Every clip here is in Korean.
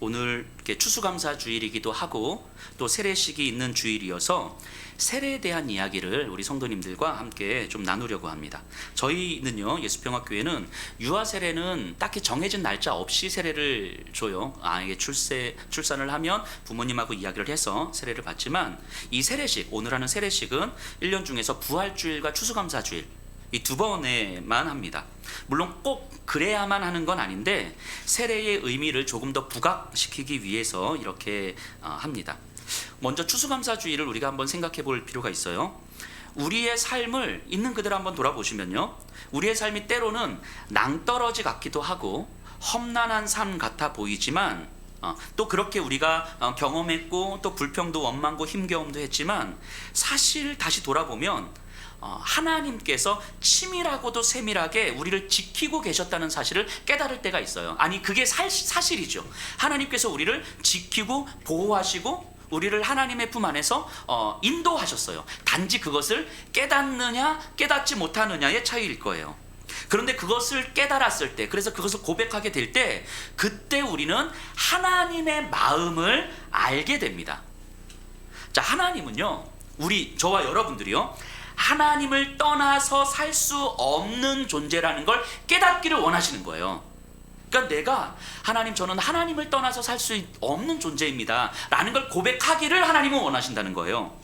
오늘 이렇게 추수감사주일이기도 하고 또 세례식이 있는 주일이어서 세례에 대한 이야기를 우리 성도님들과 함께 좀 나누려고 합니다. 저희는요, 예수평화교회는 유아 세례는 딱히 정해진 날짜 없이 세례를 줘요. 아이가 출산을 하면 부모님하고 이야기를 해서 세례를 받지만, 이 세례식, 오늘 하는 세례식은 1년 중에서 부활주일과 추수감사주일 이 두 번에만 합니다. 물론 꼭 그래야만 하는 건 아닌데 세례의 의미를 조금 더 부각시키기 위해서 이렇게 합니다. 먼저 추수감사주일을 우리가 한번 생각해 볼 필요가 있어요. 우리의 삶을 있는 그대로 한번 돌아보시면요, 우리의 삶이 때로는 낭떠러지 같기도 하고 험난한 삶 같아 보이지만, 또 그렇게 우리가 경험했고 또 불평도 원망고 힘겨움도 했지만, 사실 다시 돌아보면 하나님께서 치밀하고도 세밀하게 우리를 지키고 계셨다는 사실을 깨달을 때가 있어요. 아니, 그게 사실이죠. 하나님께서 우리를 지키고 보호하시고 우리를 하나님의 품 안에서 인도하셨어요. 단지 그것을 깨닫느냐 깨닫지 못하느냐의 차이일 거예요. 그런데 그것을 깨달았을 때, 그래서 그것을 고백하게 될 때, 그때 우리는 하나님의 마음을 알게 됩니다. 자, 하나님은요, 저와 여러분들이요, 하나님을 떠나서 살 수 없는 존재라는 걸 깨닫기를 원하시는 거예요. 그러니까 하나님, 저는 하나님을 떠나서 살 수 없는 존재입니다 라는 걸 고백하기를 하나님은 원하신다는 거예요.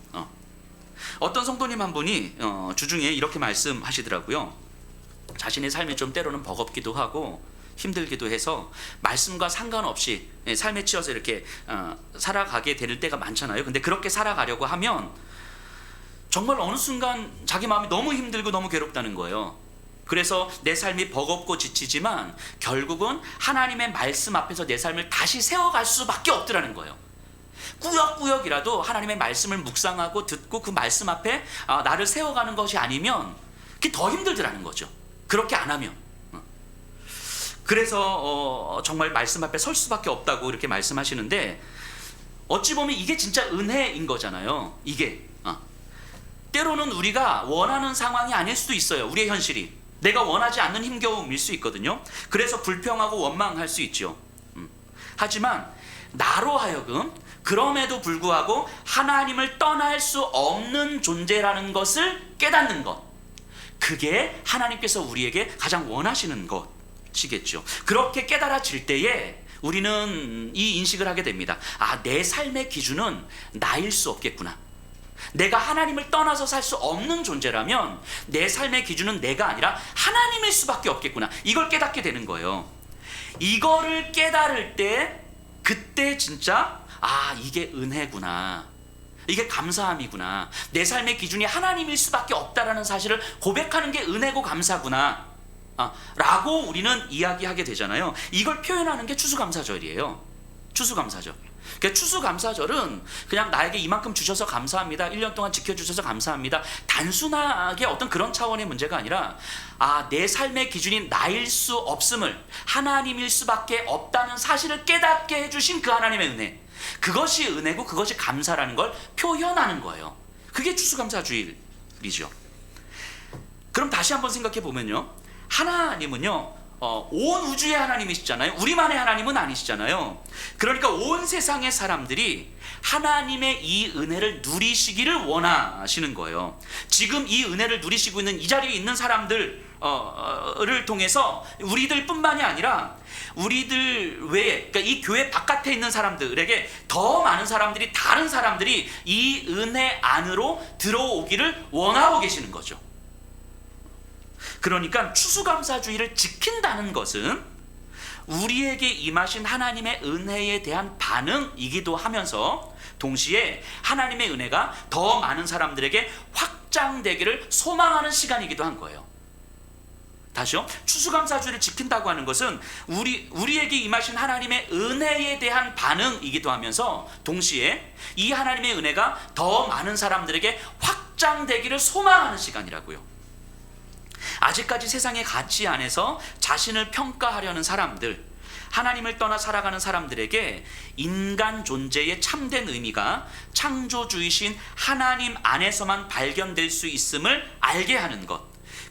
어떤 성도님 한 분이 주중에 이렇게 말씀하시더라고요. 자신의 삶이 좀 때로는 버겁기도 하고 힘들기도 해서 말씀과 상관없이 삶에 치여서 이렇게 살아가게 될 때가 많잖아요. 근데 그렇게 살아가려고 하면 정말 어느 순간 자기 마음이 너무 힘들고 너무 괴롭다는 거예요. 그래서 내 삶이 버겁고 지치지만 결국은 하나님의 말씀 앞에서 내 삶을 다시 세워갈 수밖에 없더라는 거예요. 꾸역꾸역이라도 하나님의 말씀을 묵상하고 듣고 그 말씀 앞에 나를 세워가는 것이 아니면 그게 더 힘들더라는 거죠. 그렇게 안 하면. 그래서 정말 말씀 앞에 설 수밖에 없다고 이렇게 말씀하시는데, 어찌 보면 이게 진짜 은혜인 거잖아요. 이게 때로는 우리가 원하는 상황이 아닐 수도 있어요. 우리의 현실이 내가 원하지 않는 힘겨움일 수 있거든요. 그래서 불평하고 원망할 수 있죠. 하지만 나로 하여금 그럼에도 불구하고 하나님을 떠날 수 없는 존재라는 것을 깨닫는 것, 그게 하나님께서 우리에게 가장 원하시는 것이겠죠. 그렇게 깨달아질 때에 우리는 이 인식을 하게 됩니다. 내 삶의 기준은 나일 수 없겠구나. 내가 하나님을 떠나서 살 수 없는 존재라면 내 삶의 기준은 내가 아니라 하나님일 수밖에 없겠구나. 이걸 깨닫게 되는 거예요. 이거를 깨달을 때, 그때 진짜 이게 은혜구나, 이게 감사함이구나, 내 삶의 기준이 하나님일 수밖에 없다라는 사실을 고백하는 게 은혜고 감사구나 라고 우리는 이야기하게 되잖아요. 이걸 표현하는 게 추수감사절이에요. 추수감사절. 그러니까 추수감사절은 그냥 나에게 이만큼 주셔서 감사합니다, 1년 동안 지켜주셔서 감사합니다, 단순하게 어떤 그런 차원의 문제가 아니라 내 삶의 기준이 나일 수 없음을, 하나님일 수밖에 없다는 사실을 깨닫게 해주신 그 하나님의 은혜, 그것이 은혜고 그것이 감사라는 걸 표현하는 거예요. 그게 추수감사주일이죠. 그럼 다시 한번 생각해 보면요, 하나님은요 온 우주의 하나님이시잖아요. 우리만의 하나님은 아니시잖아요. 그러니까 온 세상의 사람들이 하나님의 이 은혜를 누리시기를 원하시는 거예요. 지금 이 은혜를 누리시고 있는 이 자리에 있는 사람들을 통해서 우리들 뿐만이 아니라 우리들 외에, 그러니까 이 교회 바깥에 있는 사람들에게 더 많은 사람들이, 다른 사람들이 이 은혜 안으로 들어오기를 원하고 계시는 거죠. 그러니까 추수감사주의를 지킨다는 것은 우리에게 임하신 하나님의 은혜에 대한 반응이기도 하면서 동시에 하나님의 은혜가 더 많은 사람들에게 확장되기를 소망하는 시간이기도 한 거예요. 다시요, 추수감사주의를 지킨다고 하는 것은 우리에게 임하신 하나님의 은혜에 대한 반응이기도 하면서 동시에 이 하나님의 은혜가 더 많은 사람들에게 확장되기를 소망하는 시간이라고요. 아직까지 세상의 가치 안에서 자신을 평가하려는 사람들, 하나님을 떠나 살아가는 사람들에게 인간 존재의 참된 의미가 창조주이신 하나님 안에서만 발견될 수 있음을 알게 하는 것,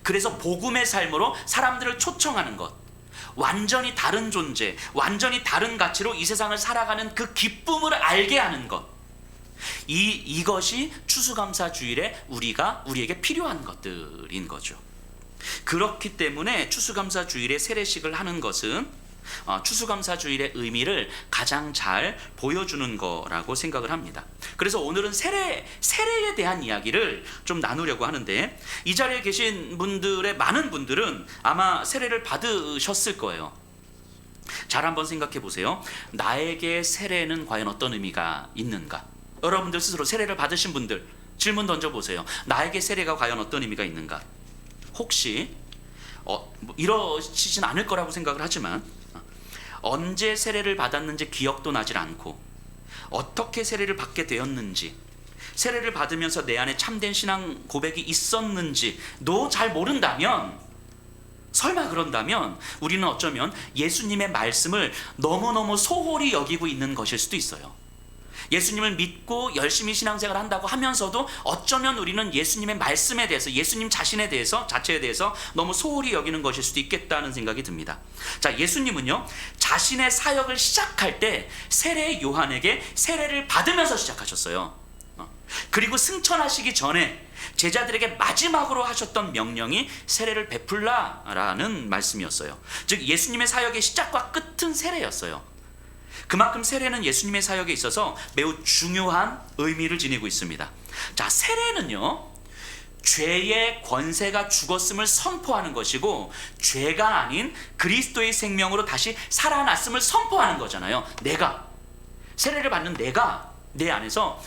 그래서 복음의 삶으로 사람들을 초청하는 것, 완전히 다른 존재, 완전히 다른 가치로 이 세상을 살아가는 그 기쁨을 알게 하는 것. 이것이 추수감사주일에 우리에게 필요한 것들인 거죠. 그렇기 때문에 추수감사주일에 세례식을 하는 것은 추수감사주일의 의미를 가장 잘 보여주는 거라고 생각을 합니다. 그래서 오늘은 세례에 대한 이야기를 좀 나누려고 하는데, 이 자리에 계신 분들의 많은 분들은 아마 세례를 받으셨을 거예요. 잘 한번 생각해 보세요. 나에게 세례는 과연 어떤 의미가 있는가? 여러분들 스스로 세례를 받으신 분들 질문 던져보세요. 나에게 세례가 과연 어떤 의미가 있는가? 혹시 이러시진 않을 거라고 생각을 하지만 언제 세례를 받았는지 기억도 나질 않고, 어떻게 세례를 받게 되었는지, 세례를 받으면서 내 안에 참된 신앙 고백이 있었는지도 잘 모른다면, 설마 그런다면 우리는 어쩌면 예수님의 말씀을 너무너무 소홀히 여기고 있는 것일 수도 있어요. 예수님을 믿고 열심히 신앙생활을 한다고 하면서도 어쩌면 우리는 예수님의 말씀에 대해서, 예수님 자체에 대해서 너무 소홀히 여기는 것일 수도 있겠다는 생각이 듭니다. 자, 예수님은요, 자신의 사역을 시작할 때 세례 요한에게 세례를 받으면서 시작하셨어요. 그리고 승천하시기 전에 제자들에게 마지막으로 하셨던 명령이 세례를 베풀라라는 말씀이었어요. 즉 예수님의 사역의 시작과 끝은 세례였어요. 그만큼 세례는 예수님의 사역에 있어서 매우 중요한 의미를 지니고 있습니다. 자, 세례는요, 죄의 권세가 죽었음을 선포하는 것이고, 죄가 아닌 그리스도의 생명으로 다시 살아났음을 선포하는 거잖아요. 세례를 받는 내가 내 안에서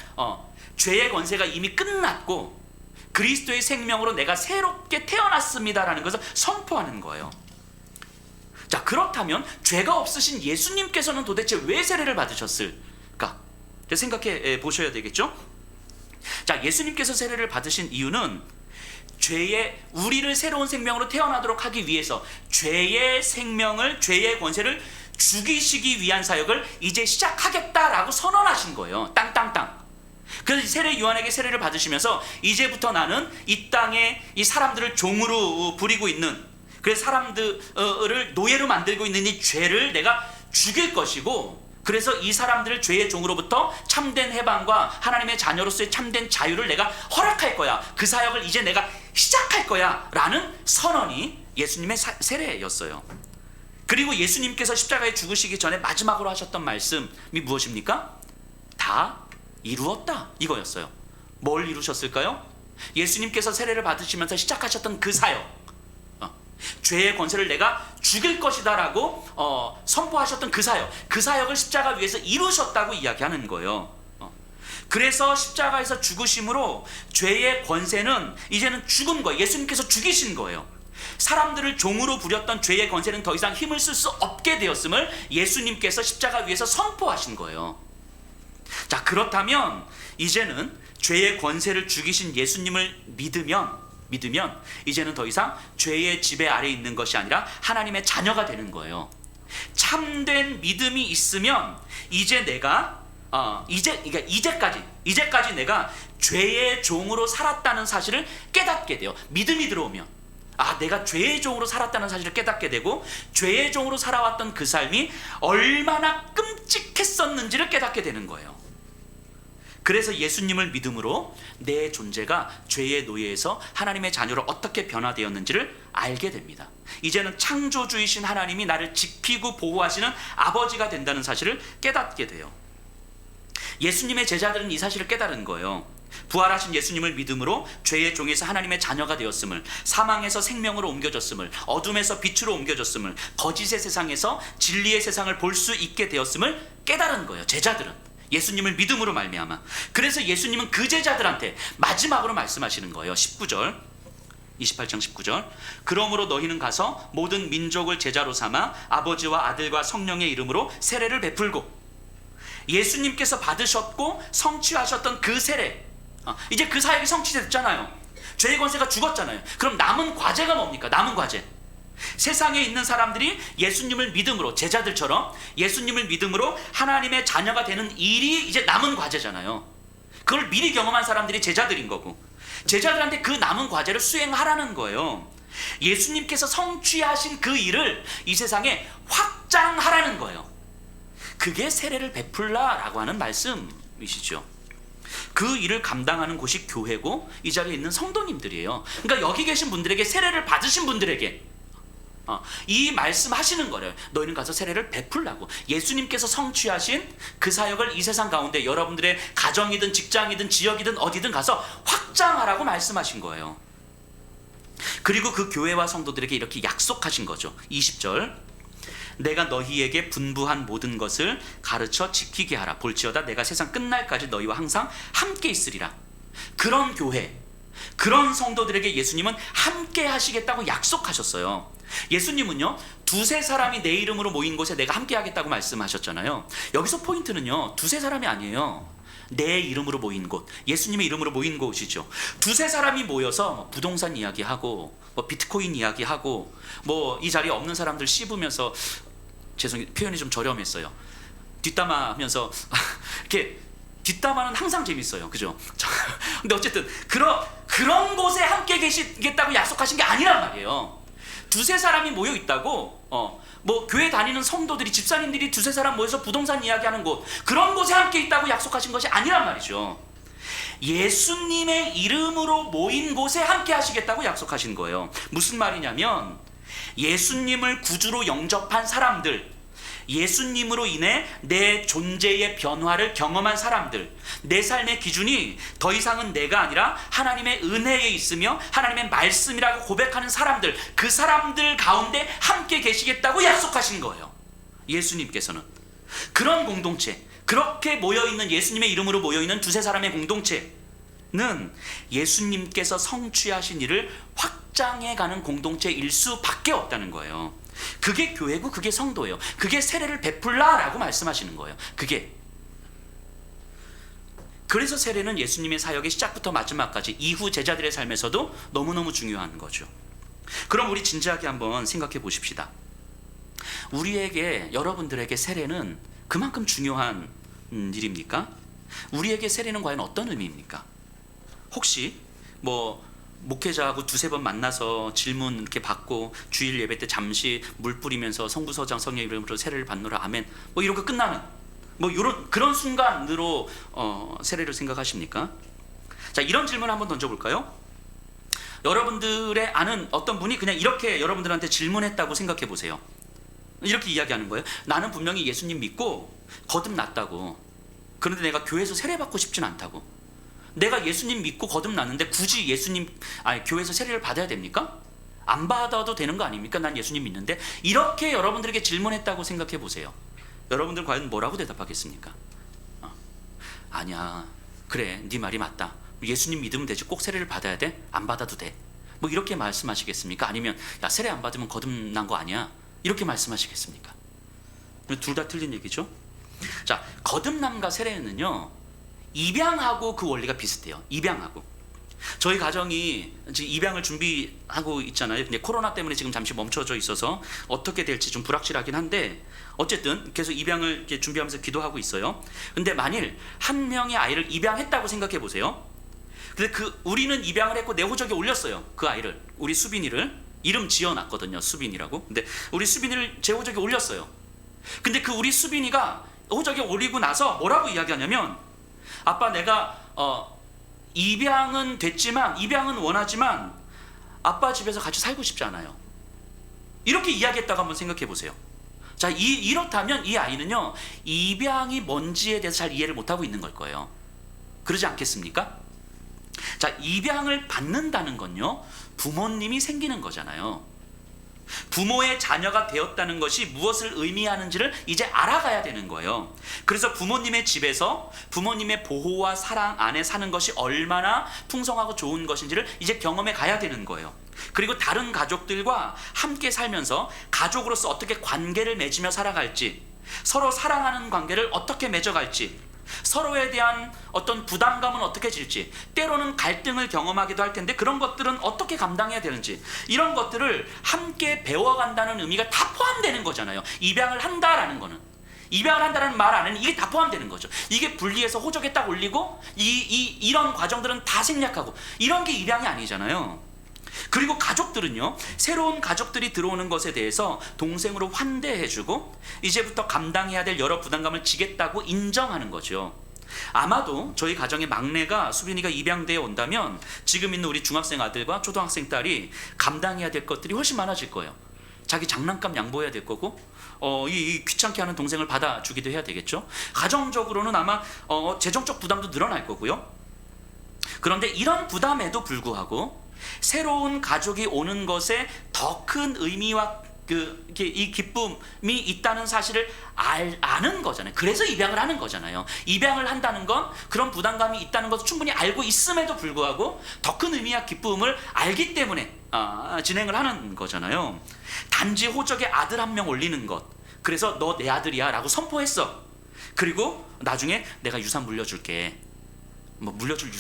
죄의 권세가 이미 끝났고 그리스도의 생명으로 내가 새롭게 태어났습니다라는 것을 선포하는 거예요. 자, 그렇다면 죄가 없으신 예수님께서는 도대체 왜 세례를 받으셨을까? 생각해 보셔야 되겠죠? 자, 예수님께서 세례를 받으신 이유는 우리를 새로운 생명으로 태어나도록 하기 위해서 죄의 권세를 죽이시기 위한 사역을 이제 시작하겠다라고 선언하신 거예요. 땅땅땅. 그래서 세례 요한에게 세례를 받으시면서 이제부터 나는 이 땅에 이 사람들을 종으로 부리고 있는, 그래서 사람들을 노예로 만들고 있는 이 죄를 내가 죽일 것이고, 그래서 이 사람들을 죄의 종으로부터 참된 해방과 하나님의 자녀로서의 참된 자유를 내가 허락할 거야. 그 사역을 이제 내가 시작할 거야 라는 선언이 예수님의 세례였어요. 그리고 예수님께서 십자가에 죽으시기 전에 마지막으로 하셨던 말씀이 무엇입니까? 다 이루었다, 이거였어요. 뭘 이루셨을까요? 예수님께서 세례를 받으시면서 시작하셨던 그 사역, 죄의 권세를 내가 죽일 것이다 라고 선포하셨던 그 사역을 십자가 위에서 이루셨다고 이야기하는 거예요. 그래서 십자가에서 죽으심으로 죄의 권세는 이제는 죽은 거예요. 예수님께서 죽이신 거예요. 사람들을 종으로 부렸던 죄의 권세는 더 이상 힘을 쓸 수 없게 되었음을 예수님께서 십자가 위에서 선포하신 거예요. 자, 그렇다면 이제는 죄의 권세를 죽이신 예수님을 믿으면 이제는 더 이상 죄의 지배 아래에 있는 것이 아니라 하나님의 자녀가 되는 거예요. 참된 믿음이 있으면 이제 내가 이제까지 내가 죄의 종으로 살았다는 사실을 깨닫게 돼요. 믿음이 들어오면 내가 죄의 종으로 살았다는 사실을 깨닫게 되고, 죄의 종으로 살아왔던 그 삶이 얼마나 끔찍했었는지를 깨닫게 되는 거예요. 그래서 예수님을 믿음으로 내 존재가 죄의 노예에서 하나님의 자녀로 어떻게 변화되었는지를 알게 됩니다. 이제는 창조주이신 하나님이 나를 지키고 보호하시는 아버지가 된다는 사실을 깨닫게 돼요. 예수님의 제자들은 이 사실을 깨달은 거예요. 부활하신 예수님을 믿음으로 죄의 종에서 하나님의 자녀가 되었음을, 사망에서 생명으로 옮겨졌음을, 어둠에서 빛으로 옮겨졌음을, 거짓의 세상에서 진리의 세상을 볼 수 있게 되었음을 깨달은 거예요. 제자들은 예수님을 믿음으로 말미암아. 그래서 예수님은 그 제자들한테 마지막으로 말씀하시는 거예요. 19절, 28장 19절. 그러므로 너희는 가서 모든 민족을 제자로 삼아 아버지와 아들과 성령의 이름으로 세례를 베풀고, 예수님께서 받으셨고 성취하셨던 그 세례, 이제 그 사역이 성취됐잖아요. 죄의 권세가 죽었잖아요. 그럼 남은 과제가 뭡니까? 남은 과제, 세상에 있는 사람들이 예수님을 믿음으로, 제자들처럼 예수님을 믿음으로 하나님의 자녀가 되는 일이 이제 남은 과제잖아요. 그걸 미리 경험한 사람들이 제자들인 거고, 제자들한테 그 남은 과제를 수행하라는 거예요. 예수님께서 성취하신 그 일을 이 세상에 확장하라는 거예요. 그게 세례를 베풀라라고 하는 말씀이시죠. 그 일을 감당하는 곳이 교회고 이 자리에 있는 성도님들이에요. 그러니까 여기 계신 분들에게, 세례를 받으신 분들에게 이 말씀 하시는 거예요. 너희는 가서 세례를 베풀라고. 예수님께서 성취하신 그 사역을 이 세상 가운데 여러분들의 가정이든 직장이든 지역이든 어디든 가서 확장하라고 말씀하신 거예요. 그리고 그 교회와 성도들에게 이렇게 약속하신 거죠. 20절, 내가 너희에게 분부한 모든 것을 가르쳐 지키게 하라. 볼지어다 내가 세상 끝날까지 너희와 항상 함께 있으리라. 그런 교회, 그런 성도들에게 예수님은 함께 하시겠다고 약속하셨어요. 예수님은요, 두세 사람이 내 이름으로 모인 곳에 내가 함께 하겠다고 말씀하셨잖아요. 여기서 포인트는요, 두세 사람이 아니에요. 내 이름으로 모인 곳, 예수님의 이름으로 모인 곳이죠. 두세 사람이 모여서 부동산 이야기하고 비트코인 이야기하고 이 자리에 없는 사람들 씹으면서, 죄송해요, 표현이 좀 저렴했어요. 뒷담화하면서 이렇게, 뒷담화는 항상 재밌어요, 그죠? 근데 어쨌든 그런 곳에 함께 계시겠다고 약속하신 게 아니란 말이에요. 두세 사람이 모여 있다고 교회 다니는 성도들이, 집사님들이 두세 사람 모여서 부동산 이야기하는 곳, 그런 곳에 함께 있다고 약속하신 것이 아니란 말이죠. 예수님의 이름으로 모인 곳에 함께 하시겠다고 약속하신 거예요. 무슨 말이냐면, 예수님을 구주로 영접한 사람들, 예수님으로 인해 내 존재의 변화를 경험한 사람들, 내 삶의 기준이 더 이상은 내가 아니라 하나님의 은혜에 있으며 하나님의 말씀이라고 고백하는 사람들, 그 사람들 가운데 함께 계시겠다고 약속하신 거예요. 예수님께서는 그런 공동체, 그렇게 모여있는, 예수님의 이름으로 모여있는 두세 사람의 공동체는 예수님께서 성취하신 일을 확장해가는 공동체일 수밖에 없다는 거예요. 그게 교회고 그게 성도예요. 그게 세례를 베풀라라고 말씀하시는 거예요. 그래서 세례는 예수님의 사역의 시작부터 마지막까지 이후 제자들의 삶에서도 너무너무 중요한 거죠. 그럼 우리 진지하게 한번 생각해 보십시다. 우리에게, 여러분들에게 세례는 그만큼 중요한 일입니까? 우리에게 세례는 과연 어떤 의미입니까? 혹시 목회자하고 두세 번 만나서 질문 이렇게 받고 주일 예배 때 잠시 물 뿌리면서 성부서장 성령 이름으로 세례를 받노라 아멘 이러고 끝나는 그런 순간으로 세례를 생각하십니까? 자, 이런 질문 한번 던져볼까요? 여러분들의 아는 어떤 분이 그냥 이렇게 여러분들한테 질문했다고 생각해 보세요. 이렇게 이야기하는 거예요. 나는 분명히 예수님 믿고 거듭났다고. 그런데 내가 교회에서 세례 받고 싶진 않다고. 내가 예수님 믿고 거듭났는데 굳이 교회에서 세례를 받아야 됩니까? 안 받아도 되는 거 아닙니까? 난 예수님 믿는데. 이렇게 여러분들에게 질문했다고 생각해 보세요. 여러분들 과연 뭐라고 대답하겠습니까? 아니야, 그래, 네 말이 맞다. 예수님 믿으면 되지, 꼭 세례를 받아야 돼? 안 받아도 돼? 이렇게 말씀하시겠습니까? 아니면 야, 세례 안 받으면 거듭난 거 아니야? 이렇게 말씀하시겠습니까? 둘 다 틀린 얘기죠. 자, 거듭남과 세례는요, 입양하고 그 원리가 비슷해요. 입양하고. 저희 가정이 지금 입양을 준비하고 있잖아요. 근데 코로나 때문에 지금 잠시 멈춰져 있어서 어떻게 될지 좀 불확실하긴 한데, 어쨌든 계속 입양을 이렇게 준비하면서 기도하고 있어요. 근데 만일 한 명의 아이를 입양했다고 생각해 보세요. 근데 우리는 입양을 했고 내 호적에 올렸어요. 그 아이를, 우리 수빈이를 이름 지어놨거든요. 수빈이라고. 근데 우리 수빈이를 제 호적에 올렸어요. 근데 우리 수빈이가 호적에 올리고 나서 뭐라고 이야기하냐면, 아빠, 내가 입양은 됐지만, 입양은 원하지만 아빠 집에서 같이 살고 싶지 않아요. 이렇게 이야기했다고 한번 생각해 보세요. 자, 이렇다면 이 아이는요, 입양이 뭔지에 대해서 잘 이해를 못하고 있는 걸 거예요. 그러지 않겠습니까? 자, 입양을 받는다는 건요, 부모님이 생기는 거잖아요. 부모의 자녀가 되었다는 것이 무엇을 의미하는지를 이제 알아가야 되는 거예요. 그래서 부모님의 집에서 부모님의 보호와 사랑 안에 사는 것이 얼마나 풍성하고 좋은 것인지를 이제 경험해 가야 되는 거예요. 그리고 다른 가족들과 함께 살면서 가족으로서 어떻게 관계를 맺으며 살아갈지, 서로 사랑하는 관계를 어떻게 맺어갈지, 서로에 대한 어떤 부담감은 어떻게 질지, 때로는 갈등을 경험하기도 할 텐데 그런 것들은 어떻게 감당해야 되는지, 이런 것들을 함께 배워간다는 의미가 다 포함되는 거잖아요. 입양을 한다라는 거는, 입양을 한다는 말 안에는 이게 다 포함되는 거죠. 이게 분리해서 호적에 딱 올리고 이런 과정들은 다 생략하고, 이런 게 입양이 아니잖아요. 그리고 가족들은요, 새로운 가족들이 들어오는 것에 대해서 동생으로 환대해주고 이제부터 감당해야 될 여러 부담감을 지겠다고 인정하는 거죠. 아마도 저희 가정의 막내가 수빈이가 입양되어 온다면 지금 있는 우리 중학생 아들과 초등학생 딸이 감당해야 될 것들이 훨씬 많아질 거예요. 자기 장난감 양보해야 될 거고 이 귀찮게 하는 동생을 받아주기도 해야 되겠죠. 가정적으로는 아마 재정적 부담도 늘어날 거고요. 그런데 이런 부담에도 불구하고 새로운 가족이 오는 것에 더 큰 의미와 이 기쁨이 있다는 사실을 아는 거잖아요. 그래서 입양을 하는 거잖아요. 입양을 한다는 건 그런 부담감이 있다는 것을 충분히 알고 있음에도 불구하고 더 큰 의미와 기쁨을 알기 때문에 진행을 하는 거잖아요. 단지 호적에 아들 한 명 올리는 것, 그래서 너 내 아들이야 라고 선포했어. 그리고 나중에 내가 유산 물려줄게. 뭐 물려줄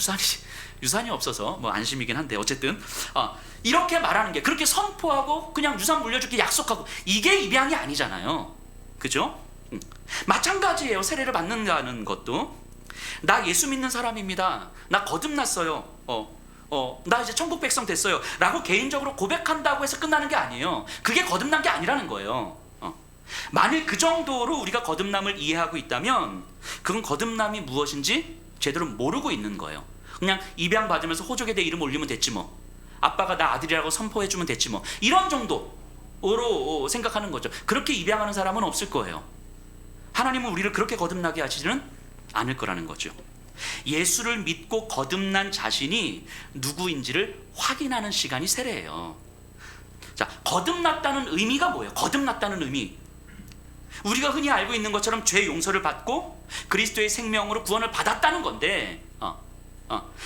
유산이 없어서 뭐 안심이긴 한데 어쨌든 이렇게 말하는 게, 그렇게 선포하고 그냥 유산 물려줄게 약속하고, 이게 입양이 아니잖아요. 그죠? 마찬가지예요. 세례를 받는다는 것도. 나 예수 믿는 사람입니다. 나 거듭났어요. 나 이제 천국 백성 됐어요 라고 개인적으로 고백한다고 해서 끝나는 게 아니에요. 그게 거듭난 게 아니라는 거예요. 만일 그 정도로 우리가 거듭남을 이해하고 있다면 그건 거듭남이 무엇인지 제대로 모르고 있는 거예요. 그냥 입양 받으면서 호족에 대해 이름 올리면 됐지 뭐, 아빠가 나 아들이라고 선포해주면 됐지 뭐, 이런 정도로 생각하는 거죠. 그렇게 입양하는 사람은 없을 거예요. 하나님은 우리를 그렇게 거듭나게 하시지는 않을 거라는 거죠. 예수를 믿고 거듭난 자신이 누구인지를 확인하는 시간이 세례예요. 자, 거듭났다는 의미가 뭐예요? 거듭났다는 의미, 우리가 흔히 알고 있는 것처럼 죄 용서를 받고 그리스도의 생명으로 구원을 받았다는 건데,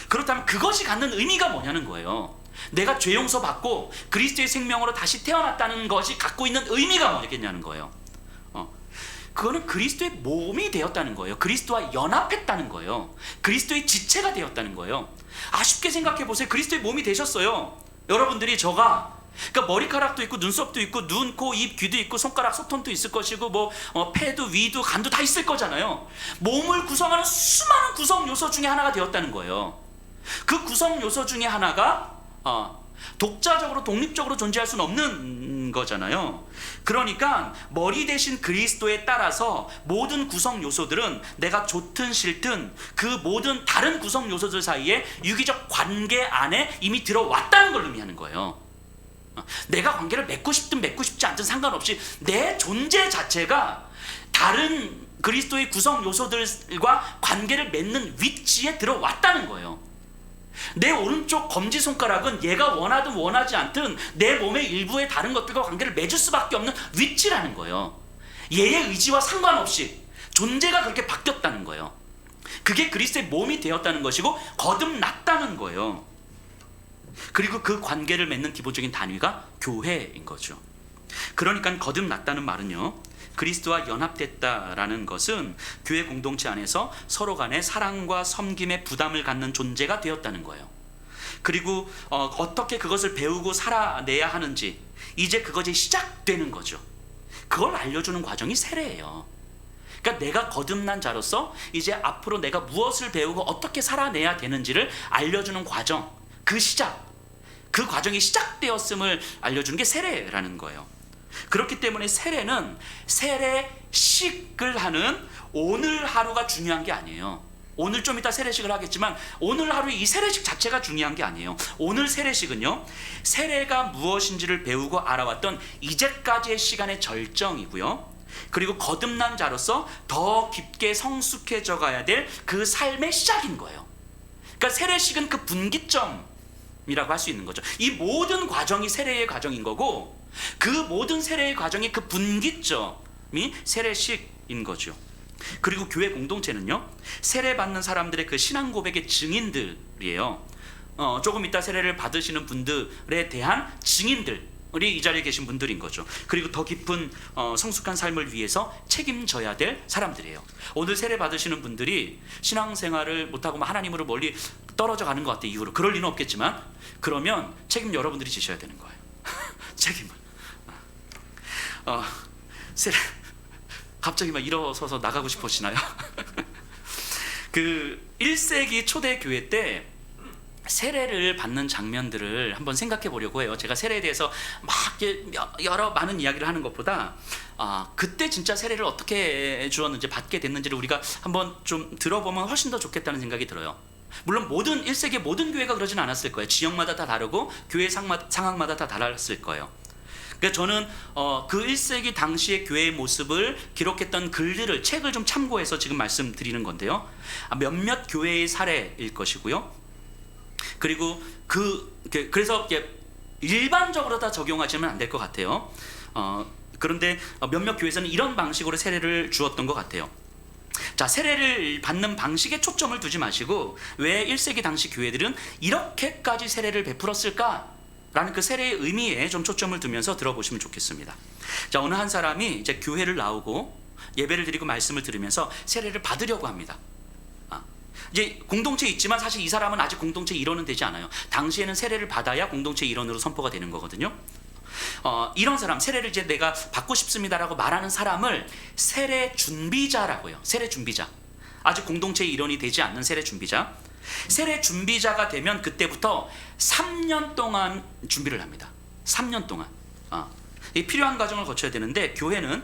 그렇다면 그것이 갖는 의미가 뭐냐는 거예요. 내가 죄 용서 받고 그리스도의 생명으로 다시 태어났다는 것이 갖고 있는 의미가 뭐겠냐는 거예요. 그거는 그리스도의 몸이 되었다는 거예요. 그리스도와 연합했다는 거예요. 그리스도의 지체가 되었다는 거예요. 아쉽게 생각해 보세요. 그리스도의 몸이 되셨어요. 여러분들이 그러니까 머리카락도 있고 눈썹도 있고 눈, 코, 입, 귀도 있고 손가락, 소통도 있을 것이고 뭐 폐도, 위도, 간도 다 있을 거잖아요. 몸을 구성하는 수많은 구성 요소 중에 하나가 되었다는 거예요. 그 구성 요소 중에 하나가 독자적으로 독립적으로 존재할 수는 없는 거잖아요. 그러니까 머리 대신 그리스도에 따라서 모든 구성 요소들은 내가 좋든 싫든 그 모든 다른 구성 요소들 사이에 유기적 관계 안에 이미 들어왔다는 걸 의미하는 거예요. 내가 관계를 맺고 싶든 맺고 싶지 않든 상관없이 내 존재 자체가 다른 그리스도의 구성 요소들과 관계를 맺는 위치에 들어왔다는 거예요. 내 오른쪽 검지손가락은 얘가 원하든 원하지 않든 내 몸의 일부의 다른 것들과 관계를 맺을 수밖에 없는 위치라는 거예요. 얘의 의지와 상관없이 존재가 그렇게 바뀌었다는 거예요. 그게 그리스도의 몸이 되었다는 것이고 거듭났다는 거예요. 그리고 그 관계를 맺는 기본적인 단위가 교회인 거죠. 그러니까 거듭났다는 말은요, 그리스도와 연합됐다라는 것은 교회 공동체 안에서 서로 간에 사랑과 섬김의 부담을 갖는 존재가 되었다는 거예요. 그리고 어떻게 그것을 배우고 살아내야 하는지, 이제 그것이 시작되는 거죠. 그걸 알려주는 과정이 세례예요. 그러니까 내가 거듭난 자로서 이제 앞으로 내가 무엇을 배우고 어떻게 살아내야 되는지를 알려주는 과정, 그 시작, 그 과정이 시작되었음을 알려주는 게 세례라는 거예요. 그렇기 때문에 세례는 세례식을 하는 오늘 하루가 중요한 게 아니에요. 오늘 좀 이따 세례식을 하겠지만 오늘 하루 이 세례식 자체가 중요한 게 아니에요. 오늘 세례식은요, 세례가 무엇인지를 배우고 알아왔던 이제까지의 시간의 절정이고요, 그리고 거듭난 자로서 더 깊게 성숙해져 가야 될 그 삶의 시작인 거예요. 그러니까 세례식은 그 분기점이라고 할 수 있는 거죠. 이 모든 과정이 세례의 과정인 거고, 그 모든 세례의 과정이 그 분기점이 세례식인 거죠. 그리고 교회 공동체는요, 세례 받는 사람들의 그 신앙 고백의 증인들이에요. 조금 이따 세례를 받으시는 분들에 대한 증인들이 이 자리에 계신 분들인 거죠. 그리고 더 깊은 성숙한 삶을 위해서 책임져야 될 사람들이에요. 오늘 세례 받으시는 분들이 신앙생활을 못하고 하나님으로 멀리 떨어져 가는 것 같아, 이후로. 그럴 리는 없겠지만, 그러면 책임 여러분들이 지셔야 되는 거예요. 책임을. 세례 갑자기 막 일어서서 나가고 싶으시나요? 그 1세기 초대 교회 때 세례를 받는 장면들을 한번 생각해 보려고 해요. 제가 세례에 대해서 막 여러 많은 이야기를 하는 것보다 그때 진짜 세례를 어떻게 주었는지 받게 됐는지를 우리가 한번 좀 들어보면 훨씬 더 좋겠다는 생각이 들어요. 물론 모든 1세기 모든 교회가 그러진 않았을 거예요. 지역마다 다 다르고 교회 상황마다 다 달랐을 거예요. 그러니까 저는 그 1세기 당시의 교회의 모습을 기록했던 글들을 책을 좀 참고해서 지금 말씀드리는 건데요. 몇몇 교회의 사례일 것이고요. 그리고 그래서 일반적으로 다 적용하시면 안 될 것 같아요. 그런데 몇몇 교회에서는 이런 방식으로 세례를 주었던 것 같아요. 자, 세례를 받는 방식에 초점을 두지 마시고 왜 1세기 당시 교회들은 이렇게까지 세례를 베풀었을까? 라는 그 세례의 의미에 좀 초점을 두면서 들어보시면 좋겠습니다. 자, 어느 한 사람이 이제 교회를 나오고 예배를 드리고 말씀을 들으면서 세례를 받으려고 합니다. 이제 공동체에 있지만 사실 이 사람은 아직 공동체 일원은 되지 않아요. 당시에는 세례를 받아야 공동체 일원으로 선포가 되는 거거든요. 이런 사람, 세례를 이제 내가 받고 싶습니다라고 말하는 사람을 세례 준비자라고 해요. 세례 준비자. 아직 공동체 일원이 되지 않는 세례 준비자. 세례 준비자가 되면 그때부터 3년 동안 준비를 합니다. 3년 동안. 이 필요한 과정을 거쳐야 되는데 교회는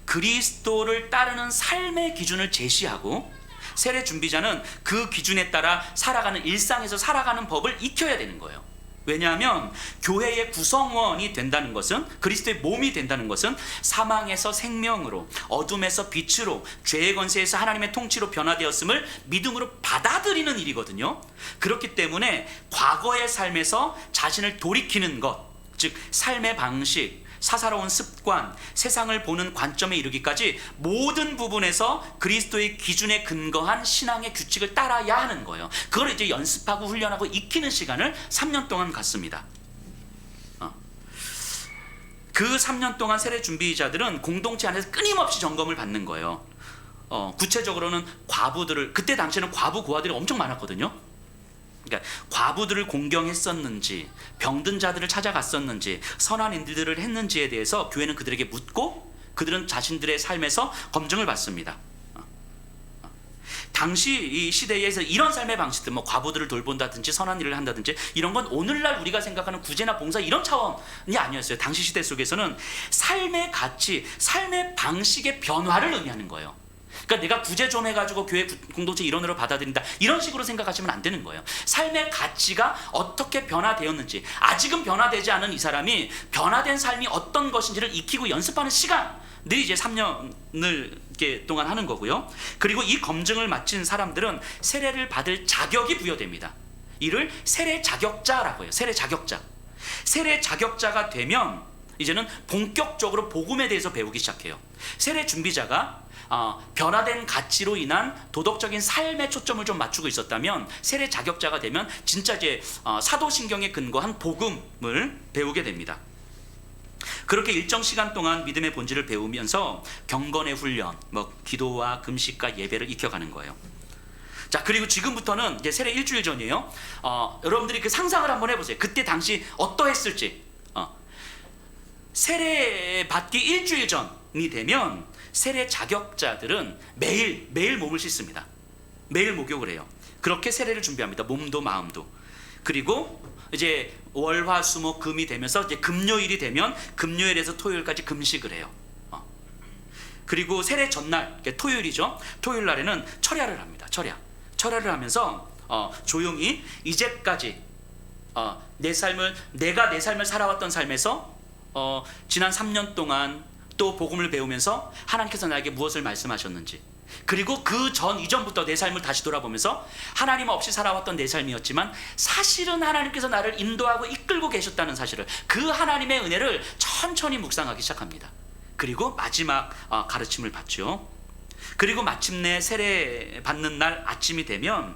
그리스도를 따르는 삶의 기준을 제시하고 세례 준비자는 그 기준에 따라 살아가는 일상에서 살아가는 법을 익혀야 되는 거예요. 왜냐하면 교회의 구성원이 된다는 것은 그리스도의 몸이 된다는 것은 사망에서 생명으로 어둠에서 빛으로 죄의 권세에서 하나님의 통치로 변화되었음을 믿음으로 받아들이는 일이거든요. 그렇기 때문에 과거의 삶에서 자신을 돌이키는 것, 즉 삶의 방식, 사사로운 습관, 세상을 보는 관점에 이르기까지 모든 부분에서 그리스도의 기준에 근거한 신앙의 규칙을 따라야 하는 거예요. 그걸 이제 연습하고 훈련하고 익히는 시간을 3년 동안 갖습니다. 그 3년 동안 세례 준비자들은 공동체 안에서 끊임없이 점검을 받는 거예요. 구체적으로는 과부들을, 그때 당시에는 과부 고아들이 엄청 많았거든요. 그러니까 과부들을 공경했었는지, 병든 자들을 찾아갔었는지, 선한 일들을 했는지에 대해서 교회는 그들에게 묻고 그들은 자신들의 삶에서 검증을 받습니다. 당시 이 시대에서 이런 삶의 방식들, 뭐 과부들을 돌본다든지 선한 일을 한다든지 이런 건 오늘날 우리가 생각하는 구제나 봉사 이런 차원이 아니었어요. 당시 시대 속에서는 삶의 가치, 삶의 방식의 변화를 의미하는 거예요. 그러니까 내가 구제 좀 해가지고 교회 공동체 일원으로 받아들인다 이런 식으로 생각하시면 안 되는 거예요. 삶의 가치가 어떻게 변화되었는지, 아직은 변화되지 않은 이 사람이 변화된 삶이 어떤 것인지를 익히고 연습하는 시간들이 이제 3년을 동안 하는 거고요. 그리고 이 검증을 마친 사람들은 세례를 받을 자격이 부여됩니다. 이를 세례 자격자라고 해요. 세례 자격자. 세례 자격자가 되면 이제는 본격적으로 복음에 대해서 배우기 시작해요. 세례 준비자가 변화된 가치로 인한 도덕적인 삶에 초점을 좀 맞추고 있었다면 세례 자격자가 되면 진짜 이제 사도신경에 근거한 복음을 배우게 됩니다. 그렇게 일정 시간 동안 믿음의 본질을 배우면서 경건의 훈련, 뭐 기도와 금식과 예배를 익혀가는 거예요. 자, 그리고 지금부터는 이제 세례 일주일 전이에요. 여러분들이 그 상상을 한번 해보세요. 그때 당시 어떠했을지. 세례 받기 일주일 전이 되면 세례 자격자들은 매일 몸을 씻습니다. 매일 목욕을 해요. 그렇게 세례를 준비합니다. 몸도 마음도. 그리고 이제 월화수목 금이 되면서 이제 금요일이 되면 금요일에서 토요일까지 금식을 해요. 그리고 세례 전날, 토요일이죠. 토요일 날에는 철야를 합니다. 철야를 하면서 조용히 이제까지 내가 내 삶을 살아왔던 삶에서 지난 3년 동안 또 복음을 배우면서 하나님께서 나에게 무엇을 말씀하셨는지, 그리고 그 이전부터 내 삶을 다시 돌아보면서 하나님 없이 살아왔던 내 삶이었지만 사실은 하나님께서 나를 인도하고 이끌고 계셨다는 사실을, 그 하나님의 은혜를 천천히 묵상하기 시작합니다. 그리고 마지막 가르침을 받죠. 그리고 마침내 세례 받는 날 아침이 되면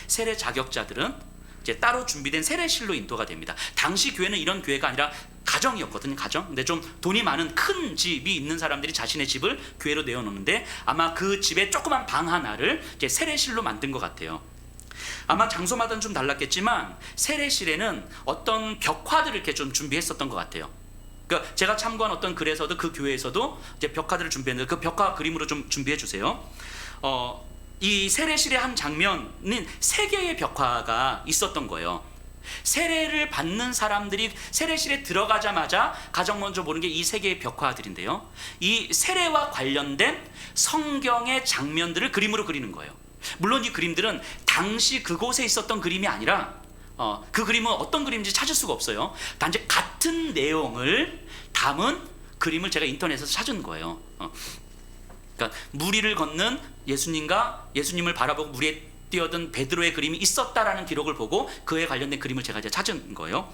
세례 자격자들은 이제 따로 준비된 세례실로 인도가 됩니다. 당시 교회는 이런 교회가 아니라 가정이었거든요. 가정. 근데 좀 돈이 많은 큰 집이 있는 사람들이 자신의 집을 교회로 내어놓는데 아마 그 집에 조그만 방 하나를 이제 세례실로 만든 것 같아요. 아마 장소마다는 좀 달랐겠지만 세례실에는 어떤 벽화들을 이렇게 좀 준비했었던 것 같아요. 그러니까 제가 참고한 어떤 글에서도 그 교회에서도 이제 벽화들을 준비했는데 그 벽화 그림으로 좀 준비해 주세요. 이 세례실의 한 장면은 세 개의 벽화가 있었던 거예요. 세례를 받는 사람들이 세례실에 들어가자마자 가장 먼저 보는 게 이 세 개의 벽화들인데요. 이 세례와 관련된 성경의 장면들을 그림으로 그리는 거예요. 물론 이 그림들은 당시 그곳에 있었던 그림이 아니라 그 그림은 어떤 그림인지 찾을 수가 없어요. 단지 같은 내용을 담은 그림을 제가 인터넷에서 찾은 거예요. 그러니까 물 위를 걷는 예수님과 예수님을 바라보고 물에 뛰어든 베드로의 그림이 있었다라는 기록을 보고 그에 관련된 그림을 제가 이제 찾은 거예요.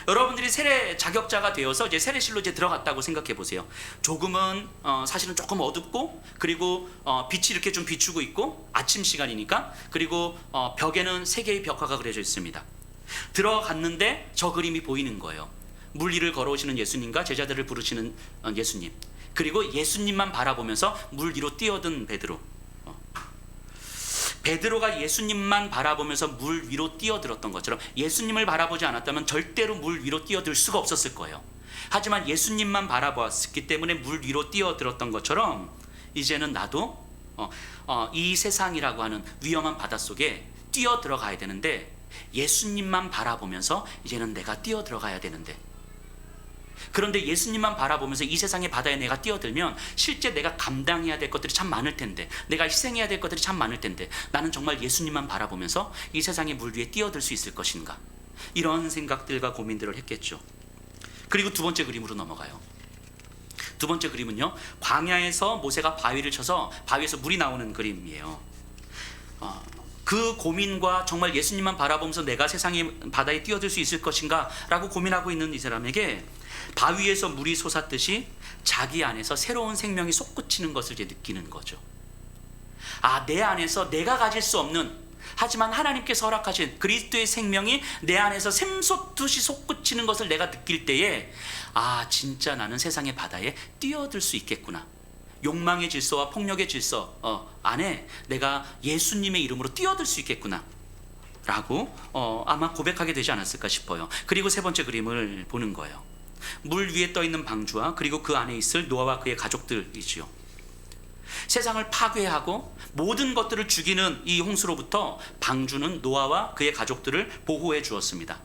여러분들이 세례 자격자가 되어서 이제 세례실로 이제 들어갔다고 생각해 보세요. 조금은 사실은 조금 어둡고, 그리고 빛이 이렇게 좀 비추고 있고, 아침 시간이니까, 그리고 벽에는 세 개의 벽화가 그려져 있습니다. 들어갔는데 저 그림이 보이는 거예요. 물 위를 걸어오시는 예수님과 제자들을 부르시는 예수님, 그리고 예수님만 바라보면서 물 위로 뛰어든 베드로. 베드로가 예수님만 바라보면서 물 위로 뛰어들었던 것처럼 예수님을 바라보지 않았다면 절대로 물 위로 뛰어들 수가 없었을 거예요. 하지만 예수님만 바라보았기 때문에 물 위로 뛰어들었던 것처럼 이제는 나도 이 세상이라고 하는 위험한 바닷속에 뛰어들어가야 되는데, 예수님만 바라보면서 이제는 내가 뛰어들어가야 되는데, 그런데 예수님만 바라보면서 이 세상의 바다에 내가 뛰어들면 실제 내가 감당해야 될 것들이 참 많을 텐데, 내가 희생해야 될 것들이 참 많을 텐데, 나는 정말 예수님만 바라보면서 이 세상의 물 위에 뛰어들 수 있을 것인가, 이런 생각들과 고민들을 했겠죠. 그리고 두 번째 그림으로 넘어가요. 두 번째 그림은요, 광야에서 모세가 바위를 쳐서 바위에서 물이 나오는 그림이에요. 그 고민과 정말 예수님만 바라보면서 내가 세상의 바다에 뛰어들 수 있을 것인가 라고 고민하고 있는 이 사람에게 바위에서 물이 솟았듯이 자기 안에서 새로운 생명이 솟구치는 것을 이제 느끼는 거죠. 내 안에서 내가 가질 수 없는, 하지만 하나님께서 허락하신 그리스도의 생명이 내 안에서 샘솟듯이 솟구치는 것을 내가 느낄 때에, 진짜 나는 세상의 바다에 뛰어들 수 있겠구나. 욕망의 질서와 폭력의 질서 안에 내가 예수님의 이름으로 뛰어들 수 있겠구나 라고 아마 고백하게 되지 않았을까 싶어요. 그리고 세 번째 그림을 보는 거예요. 물 위에 떠 있는 방주와 그리고 그 안에 있을 노아와 그의 가족들이지요. 세상을 파괴하고 모든 것들을 죽이는 이 홍수로부터 방주는 노아와 그의 가족들을 보호해 주었습니다.